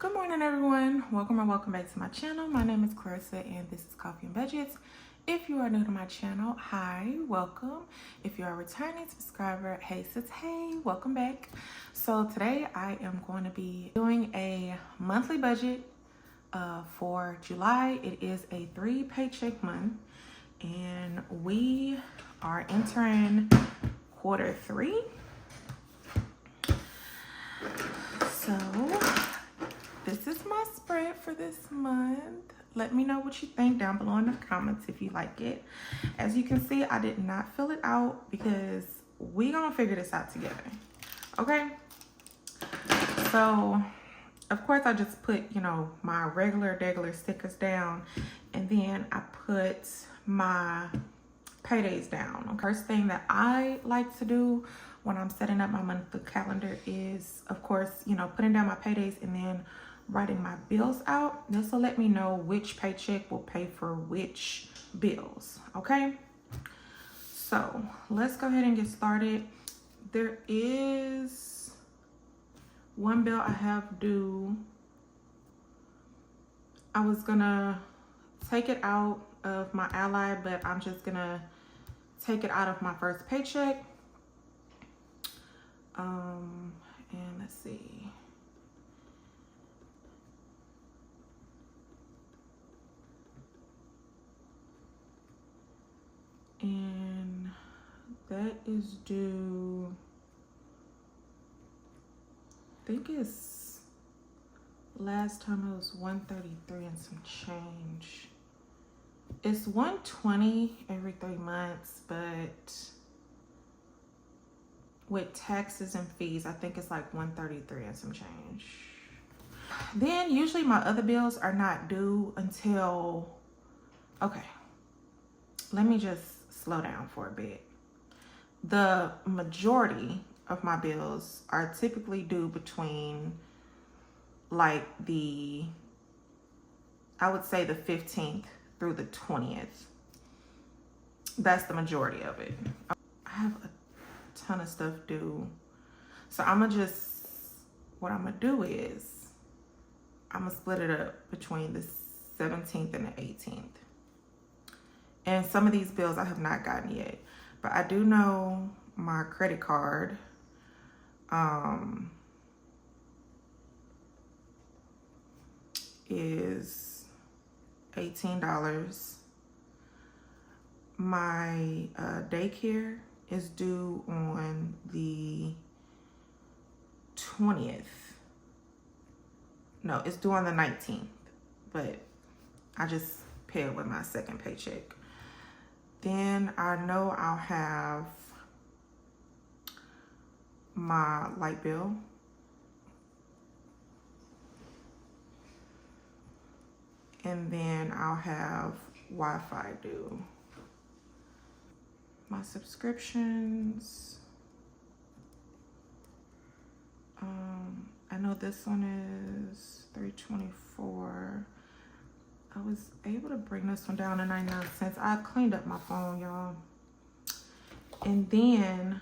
Good morning, everyone. Welcome or welcome back to my channel. My name is Clarissa and this is Coffee and Budgets. If you are new to my channel, hi, welcome. If you are a returning subscriber, hey sis, hey, welcome back. So today I am going to be doing a monthly budget for July. It is a 3 paycheck month and we are entering quarter 3. So this is my spread for this month. Let me know what you think down below in the comments if you like it. As you can see, I did not fill it out because we gonna figure this out together. Okay? So, of course, I just put, my regular stickers down, and then I put my paydays down. Okay? First thing that I like to do when I'm setting up my monthly calendar is, of course, putting down my paydays and then writing my bills out. This will let me know which paycheck will pay for which bills. Okay? So let's go ahead and get started. There is one bill I have due. I was gonna take it out of my Ally, but I'm just gonna take it out of my first paycheck. And let's see. And that is due, I think it's, last time it was 133 and some change. It's 120 every 3 months, but with taxes and fees, I think it's like 133 and some change. Then usually my other bills are not due until, okay, let me just slow down for a bit. The majority of my bills are typically due between like I would say the 15th through the 20th. That's the majority of it. I have a ton of stuff due. So what I'm gonna do is I'm gonna split it up between the 17th and the 18th. And some of these bills I have not gotten yet, but I do know my credit card is $18. My daycare is due on the 20th. No, it's due on the 19th, but I just pay it with my second paycheck. Then I know I'll have my light bill. And then I'll have Wi-Fi due. My subscriptions. I know this one is $3.24. I was able to bring this one down to 99 cents. I cleaned up my phone, y'all. And then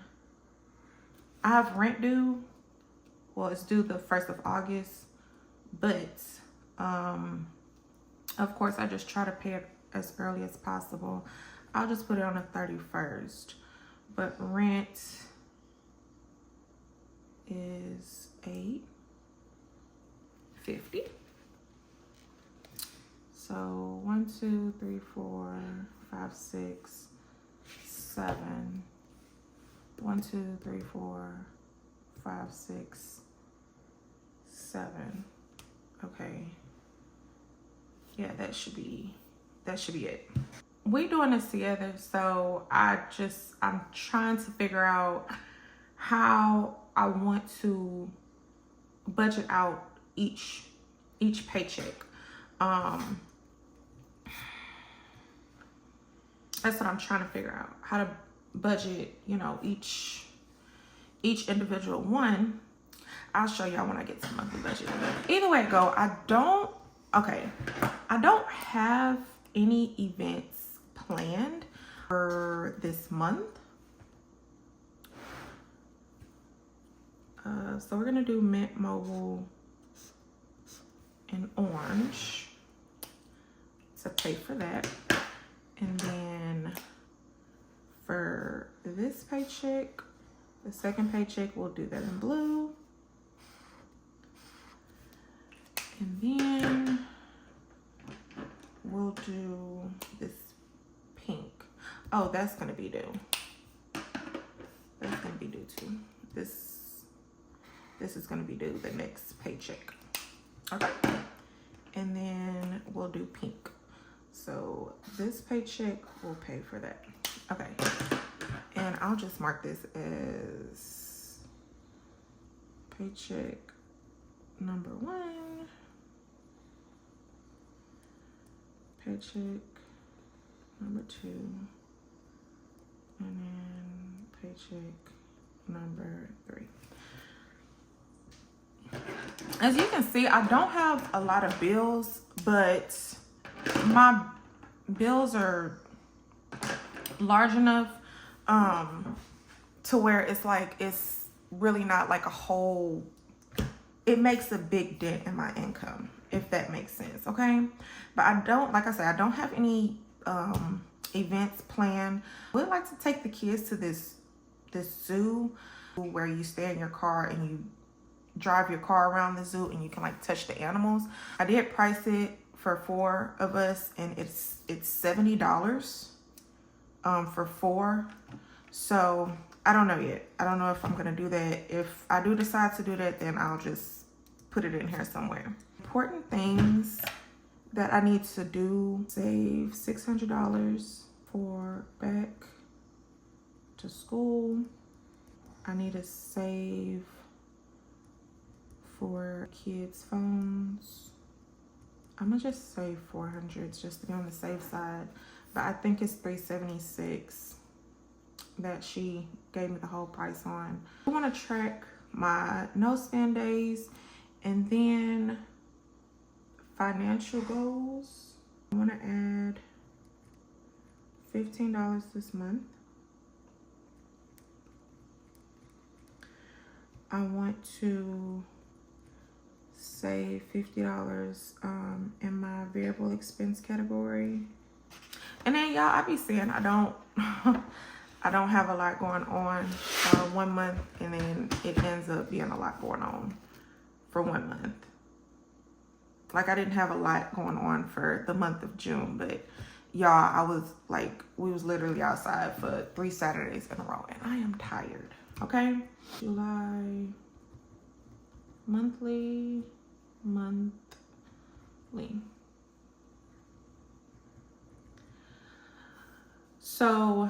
I have rent due. Well, it's due the 1st of August. But, of course, I just try to pay it as early as possible. I'll just put it on the 31st. But rent is $8.50. So 1, 2, 3, 4, 5, 6, 7. 1, 2, 3, 4, 5, 6, 7. Okay. Yeah, that should be it. We're doing this together, so I'm trying to figure out how I want to budget out each paycheck. That's what I'm trying to figure out, how to budget, each individual one. I'll show y'all when I get to monthly budget. Either way it go, I don't have any events planned for this month. So we're gonna do Mint Mobile orange to pay for that. And then for this paycheck, the second paycheck, we'll do that in blue. And then we'll do this pink. Oh, that's gonna be due. That's gonna be due too. This is gonna be due the next paycheck. Okay. And then we'll do pink. So this paycheck will pay for that. Okay. And I'll just mark this as paycheck number 1. Paycheck number 2. And then paycheck number 3. As you can see, I don't have a lot of bills, but my bills are large enough to where it's like, it's really not like a whole, it makes a big dent in my income, if that makes sense. Okay. But I don't, like I said, I don't have any events planned. I would like to take the kids to this zoo where you stay in your car and you drive your car around the zoo and you can like touch the animals. I did price it for 4 of us, and it's $70 for 4. So I don't know yet. I don't know if I'm gonna do that. If I do decide to do that, then I'll just put it in here somewhere. Important things that I need to do: save $600 for back to school. I need to save for kids' phones. I'm gonna just save $400 just to be on the safe side, but I think it's $376 that she gave me the whole price on. I want to track my no spend days, and then financial goals. I want to add $15 this month. I want to save $50 in my variable expense category. And then y'all, I be saying I don't I don't have a lot going on 1 month, and then it ends up being a lot going on for 1 month. Like, I didn't have a lot going on for the month of June, but y'all, I was like, we was literally outside for 3 Saturdays in a row, and I am tired. Okay. July monthly. So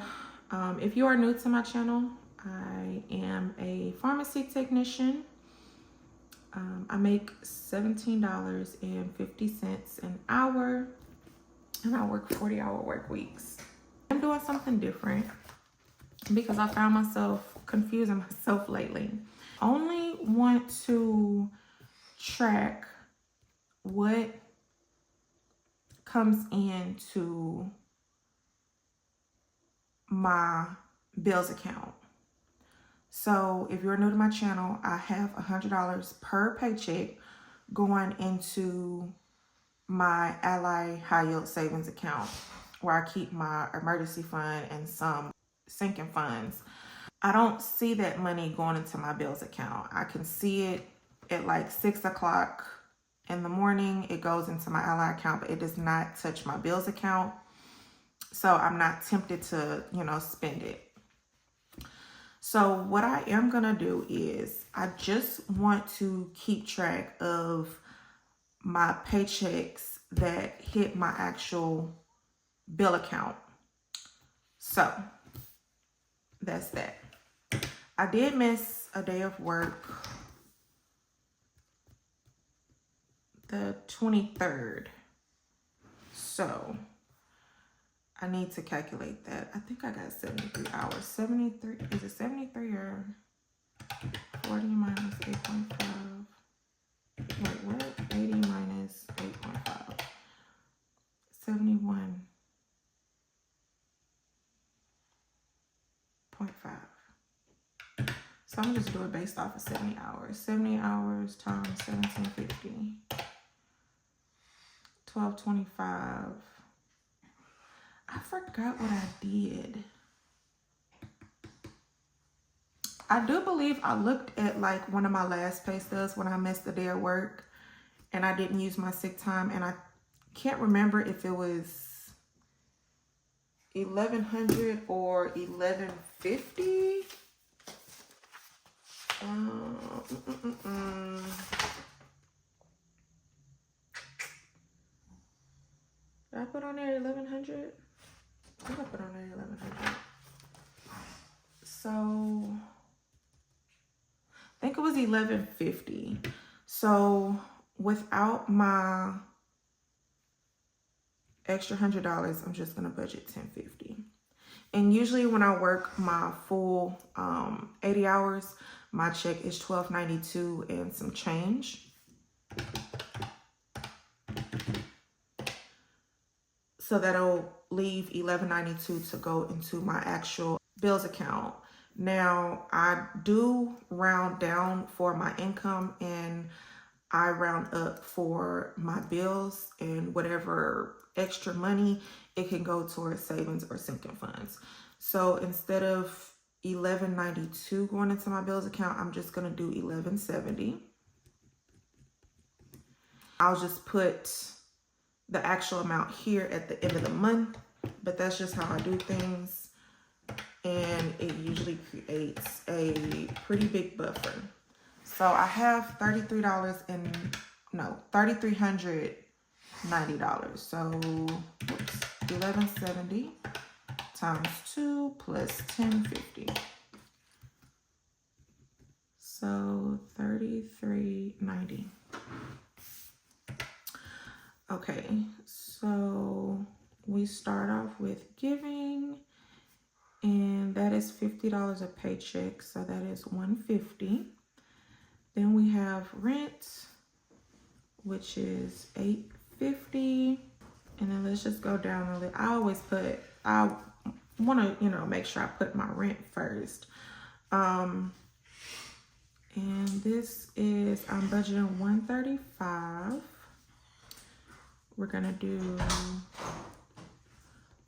if you are new to my channel, I am a pharmacy technician. I make $17.50 an hour, and I work 40-hour work weeks. I'm doing something different because I found myself confusing myself lately. I only want to track what comes into my bills account. So if you're new to my channel, I have $100 per paycheck going into my Ally high yield savings account, where I keep my emergency fund and some sinking funds. I don't see that money going into my bills account. I can see it at like 6 o'clock in the morning. It goes into my Ally account, but it does not touch my bills account. So I'm not tempted to, spend it. So what I am going to do is I just want to keep track of my paychecks that hit my actual bill account. So that's that. I did miss a day of work, the 23rd. So I need to calculate that. I think I got 73 hours. 73, is it 73 or 40 minus 8.5? Wait, what? 80 minus 8.5. 71.5. So I'm just doing it based off of 70 hours. 70 hours times 1750. $12.25. I forgot what I did. I do believe I looked at like one of my last pay stubs when I missed a day of work and I didn't use my sick time, and I can't remember if it was $1,100 or $1,150. Did I put on there 1,100? I think I put on there 1,100. So I think it was 1,150. So without my extra $100, I'm just gonna budget $10.50. And usually when I work my full 80 hours, my check is $12.92 and some change. So that'll leave $11.92 to go into my actual bills account. Now, I do round down for my income and I round up for my bills, and whatever extra money, it can go towards savings or sinking funds. So instead of $11.92 going into my bills account, I'm just gonna do $11.70. I'll just put the actual amount here at the end of the month, but that's just how I do things. And it usually creates a pretty big buffer. So I have $3,390. So whoops, $11.70 times 2 plus $10.50. So $33.90. Okay, so we start off with giving, and that is $50 a paycheck, so that is $150. Then we have rent, which is $8.50, and then let's just go down a little. I always put, I want to, make sure I put my rent first. And this is, I'm budgeting $135. We're gonna do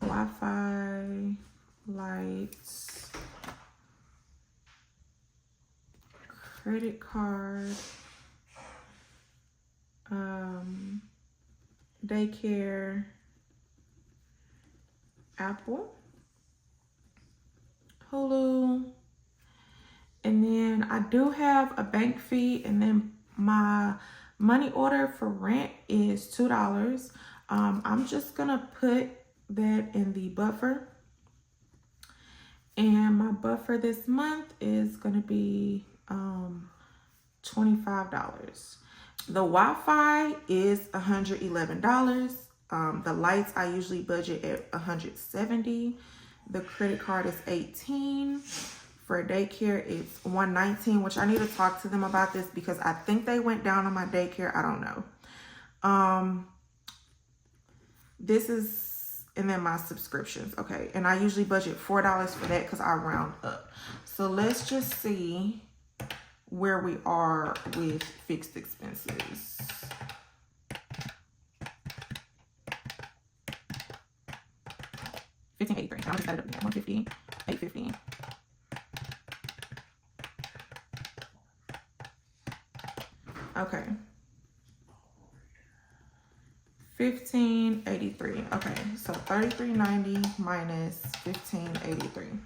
Wi-Fi, lights, credit card, daycare, Apple, Hulu, and then I do have a bank fee, and then my money order for rent is $2. I'm just gonna put that in the buffer, and my buffer this month is gonna be $25. The Wi-Fi is $111. The lights I usually budget at $170. The credit card is $18. For daycare, it's $119, which I need to talk to them about this because I think they went down on my daycare. I don't know. This is, and then my subscriptions. Okay, and I usually budget $4 for that because I round up. So let's just see where we are with fixed expenses. $15.83. I'll just add it up there. $150, $850. Okay. $15.83. Okay, so $33.90 minus $15.83.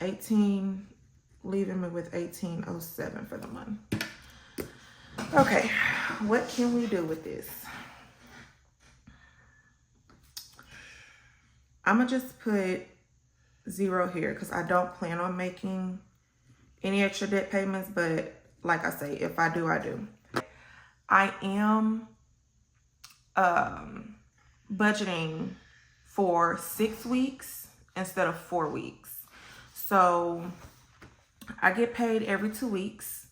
18, leaving me with $18.07 for the month. Okay, what can we do with this? I'm gonna just put 0 here because I don't plan on making any extra debt payments, but like I say, if I do, I do. I am budgeting for 6 weeks instead of 4 weeks. So I get paid every 2 weeks.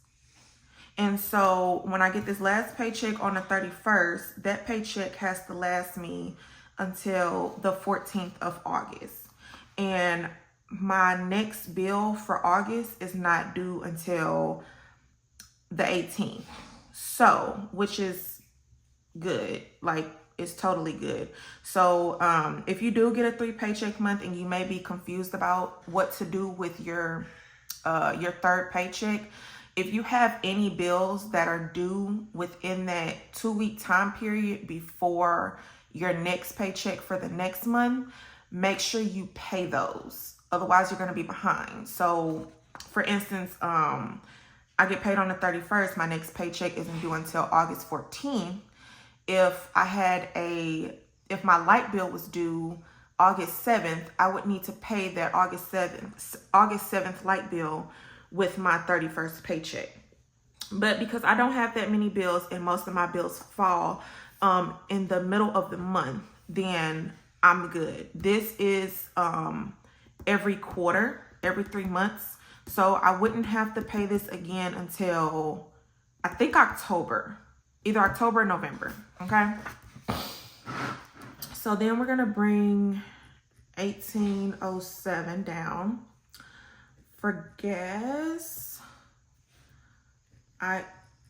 And so when I get this last paycheck on the 31st, that paycheck has to last me until the 14th of August. And my next bill for August is not due until the 18th. So, which is good. Like, it's totally good. So if you do get a 3 paycheck month and you may be confused about what to do with your third paycheck, if you have any bills that are due within that 2-week time period before your next paycheck for the next month, make sure you pay those. Otherwise, you're going to be behind. So, for instance, I get paid on the 31st. My next paycheck isn't due until August 14th. If my light bill was due August 7th, I would need to pay that August 7th light bill with my 31st paycheck. But because I don't have that many bills and most of my bills fall in the middle of the month, then I'm good. This is every quarter, every 3 months. So I wouldn't have to pay this again until, I think, October. Either October or November, okay? So then we're going to bring 1807 down. For gas, I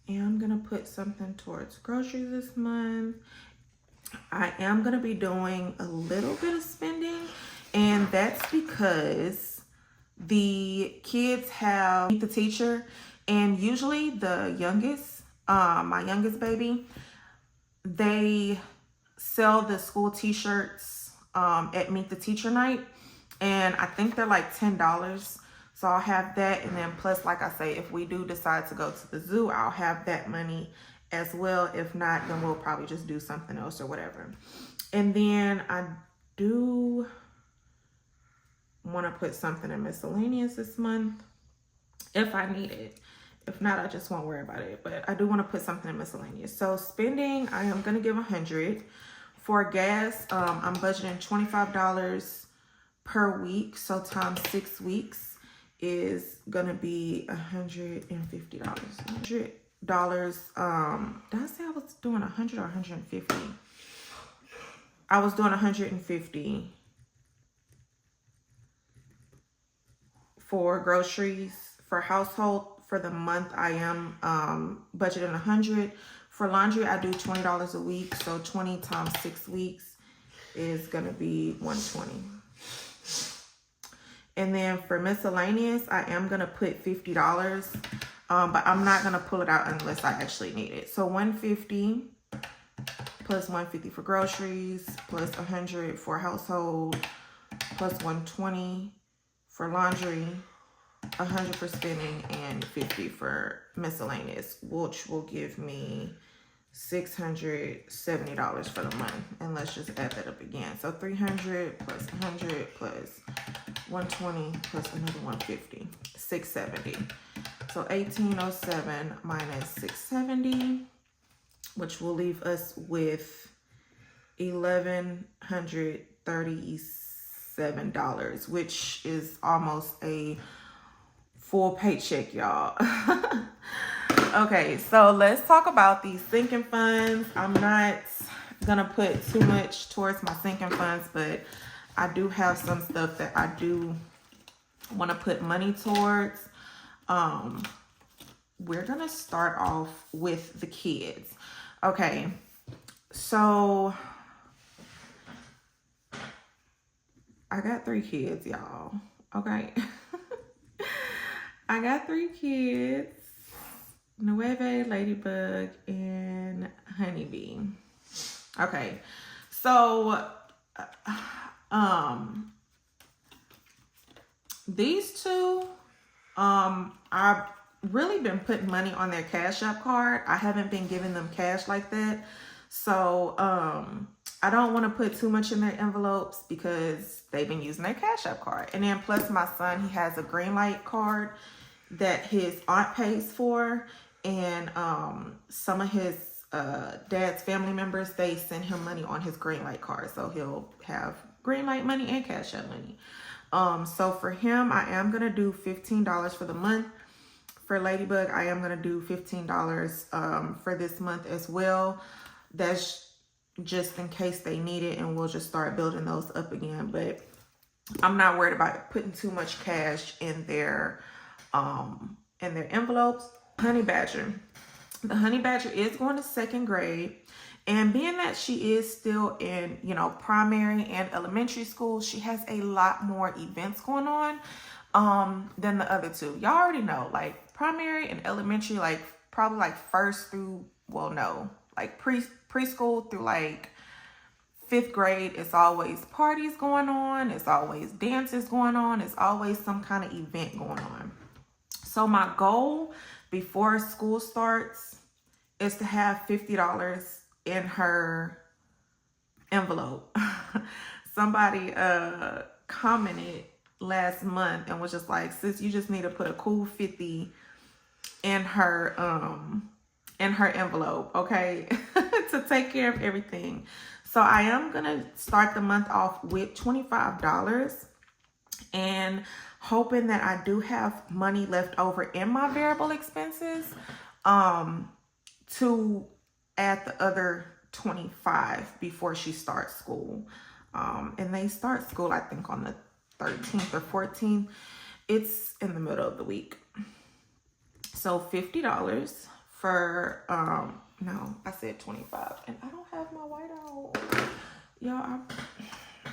am going to put something towards groceries this month. I am going to be doing a little bit of spending, and that's because the kids have Meet the Teacher, and usually the youngest, my youngest baby, they sell the school t-shirts at Meet the Teacher night, and I think they're like $10. So I'll have that, and then plus, like I say, if we do decide to go to the zoo, I'll have that money as well. If not, then we'll probably just do something else or whatever. And then I do want to put something in miscellaneous this month if I need it. If not, I just won't worry about it. But I do want to put something in miscellaneous. So spending, I am going to give $100. For gas, I'm budgeting $25 per week. So times 6 weeks is going to be $150. $100. Did I say I was doing 100 or 150? I was doing 150 for groceries. For household, for the month, I am budgeting 100. For laundry, I do $20 a week. So 20 times 6 weeks is going to be $120. And then for miscellaneous, I am going to put $50. But I'm not going to pull it out unless I actually need it. So $150 plus $150 for groceries, plus $100 for household, plus $120 for laundry, $100 for spending, and $50 for miscellaneous, which will give me $670 for the month. And let's just add that up again. So $300 plus $100 plus $120 plus another $150, $670. So 1807 minus 670, which will leave us with $1,137, which is almost a full paycheck, y'all. Okay, so let's talk about these sinking funds. I'm not gonna put too much towards my sinking funds, but I do have some stuff that I do want to put money towards. We're gonna start off with the kids. Okay, so I got 3 kids, y'all. Okay. I got 3 kids: Nueve, Ladybug, and Honeybee. Okay, so these two, I've really been putting money on their Cash App card. I haven't been giving them cash like that. So I don't want to put too much in their envelopes because they've been using their Cash App card. And then plus my son, he has a Greenlight card that his aunt pays for. And some of his dad's family members, they send him money on his Greenlight card. So he'll have Greenlight money and Cash App money. So for him, I am going to do $15 for the month. For Ladybug, I am going to do $15 for this month as well. That's just in case they need it, and we'll just start building those up again. But I'm not worried about putting too much cash in their envelopes. Honey Badger. The Honey Badger is going to 2nd grade, And being that she is still in, you know, primary and elementary school, she has a lot more events going on than the other two. Y'all already know, like primary and elementary, like probably like first through, well, no, like preschool through like 5th grade, it's always parties going on. It's always dances going on. It's always some kind of event going on. So my goal before school starts is to have $50 in her envelope. Somebody commented last month and was just like, sis, you just need to put a cool 50 in her envelope, okay? To take care of everything. So I am gonna start the month off with $25 and hoping that I do have money left over in my variable expenses to add the other 25 before she starts school. And they start school, I think, on the 13th or 14th. It's in the middle of the week. So $50 for, no, I said 25. And I don't have my whiteout. Y'all,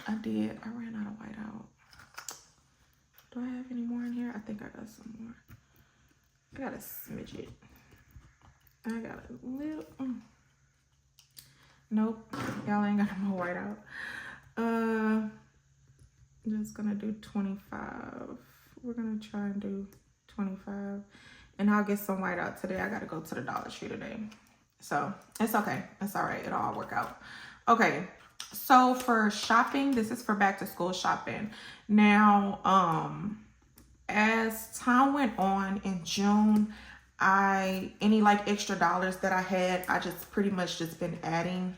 I did. I ran out of whiteout. Do I have any more in here? I think I got some more. I got a smidget. I got a little. Nope. Y'all ain't got no more whiteout. Just gonna do 25. We're gonna try and do 25. And I'll get some whiteout today. I gotta go to the Dollar Tree today. So it's okay. It's all right. It'll all work out. Okay. So for shopping, this is for back to school shopping. Now, as time went on in June, any like extra dollars that I had, I just pretty much just been adding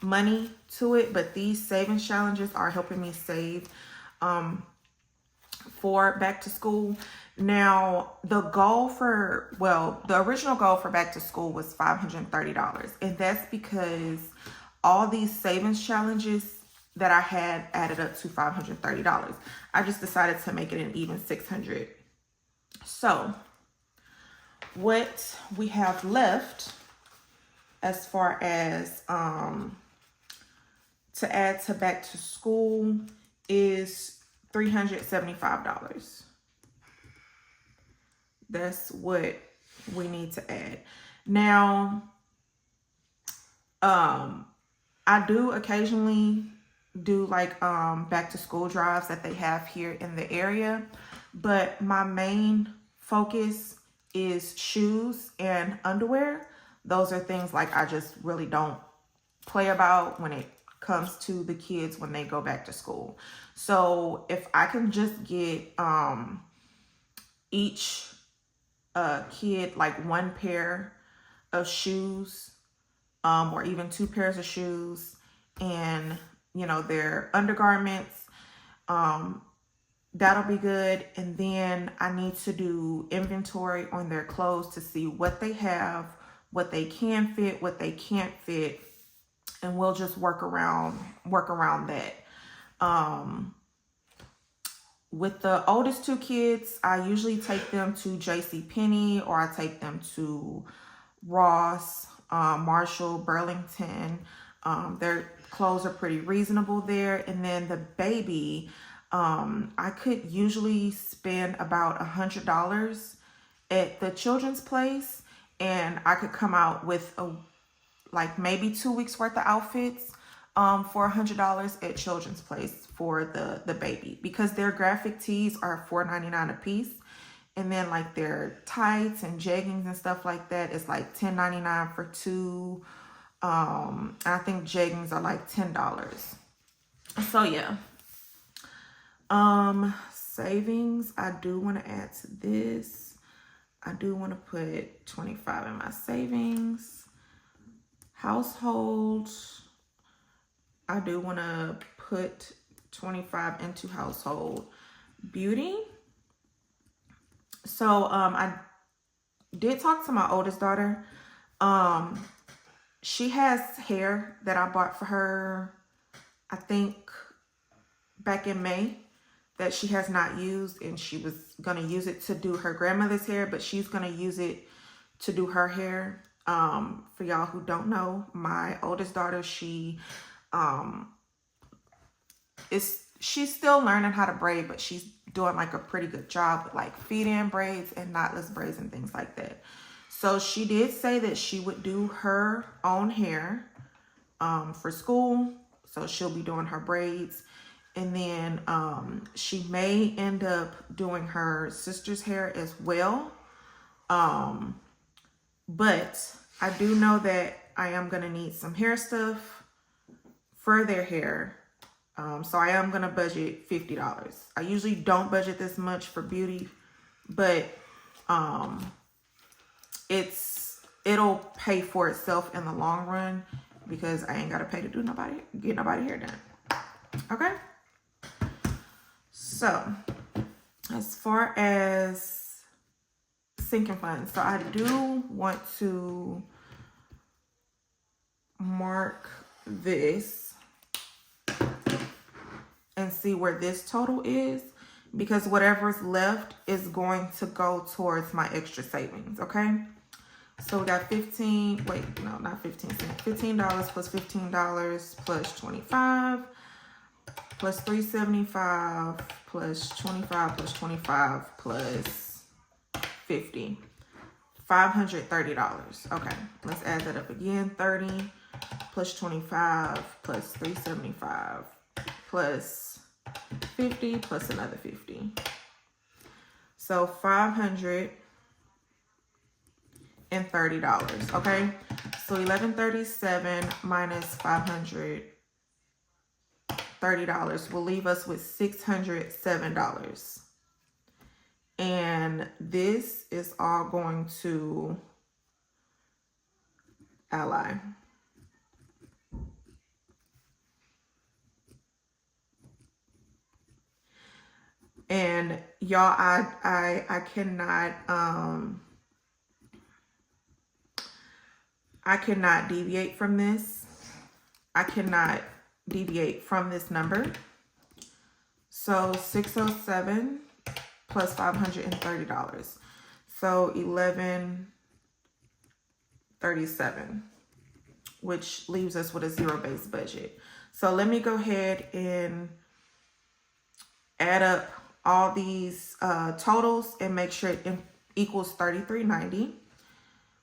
money to it. But these savings challenges are helping me save for back to school. Now, the original goal for back to school was $530. And that's because all these savings challenges that I had added up to $530. I just decided to make it an even $600. So what we have left as far as to add to back to school is $375. That's what we need to add. Now, I do occasionally do like back to school drives that they have here in the area, but my main focus is shoes and underwear. Those are things like I just really don't play about when it comes to the kids when they go back to school. So if I can just get each kid like one pair of shoes or even 2 pairs of shoes and, you know, their undergarments, that'll be good. And then I need to do inventory on their clothes to see what they have, what they can fit, what they can't fit, and we'll just work around that. With the oldest 2 kids, I usually take them to JCPenney, or I take them to Ross, Marshall, Burlington. Their clothes are pretty reasonable there. And then the baby, I could usually spend about $100 at the children's place, and I could come out with like maybe 2 weeks worth of outfits for $100 at children's place for the baby, because their graphic tees are $4.99 a piece. And then like their tights and jeggings and stuff like that is like $10.99 for 2. I think jeggings are like $10. So yeah. Savings, I do want to add to this. I do want to put 25 in my savings. Household, I do want to put 25 into household. Beauty. So I did talk to my oldest daughter. She has hair that I bought for her, I think back in May, that she has not used, and she was going to use it to do her grandmother's hair, but she's going to use it to do her hair For y'all who don't know, my oldest daughter, she's still learning how to braid, but she's doing like a pretty good job with like feed-in braids and knotless braids and things like that. So she did say that she would do her own hair for school. So she'll be doing her braids. And then she may end up doing her sister's hair as well. But I do know that I am going to need some hair stuff for their hair. So I am going to budget $50. I usually don't budget this much for beauty, but it'll pay for itself in the long run because I ain't got to pay to get nobody hair done. Okay? So as far as sinking funds, so I do want to mark this and see where this total is, because whatever's left is going to go towards my extra savings. Okay, so we got $15 plus $15 plus 25 plus 375 plus 25 plus 25 plus 50, $530. Okay, let's add that up again. 30 plus 25 plus 375 plus 50 plus another 50. So $530. Okay, so 1137 minus $530 will leave us with $607. And this is all going to Ally. And y'all, I cannot deviate from this. I cannot deviate from this number. So 607 plus $530. So 1137, which leaves us with a zero-based budget. So let me go ahead and add up all these totals and make sure it equals $33.90.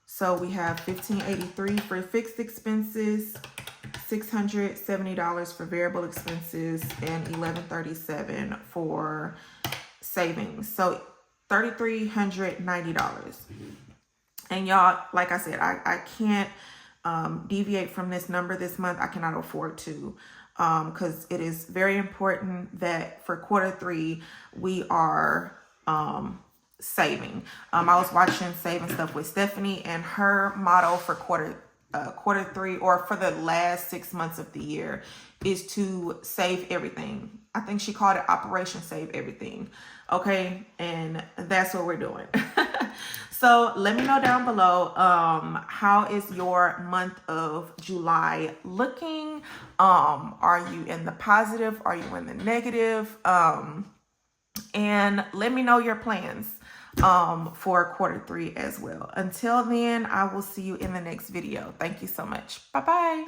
So we have $15.83 for fixed expenses, $670 for variable expenses, and $1137 for savings. So $3,390. And y'all, like I said, I can't deviate from this number this month. I cannot afford to, because it is very important that for quarter 3 we are saving. I was watching Saving Stuff with Stephanie, and her motto for quarter 3, or for the last 6 months of the year, is to save everything. I think she called it Operation Save Everything. Okay, and that's what we're doing. So let me know down below, how is your month of July looking? Are you in the positive? Are you in the negative? And let me know your plans for quarter 3 as well. Until then, I will see you in the next video. Thank you so much. Bye-bye.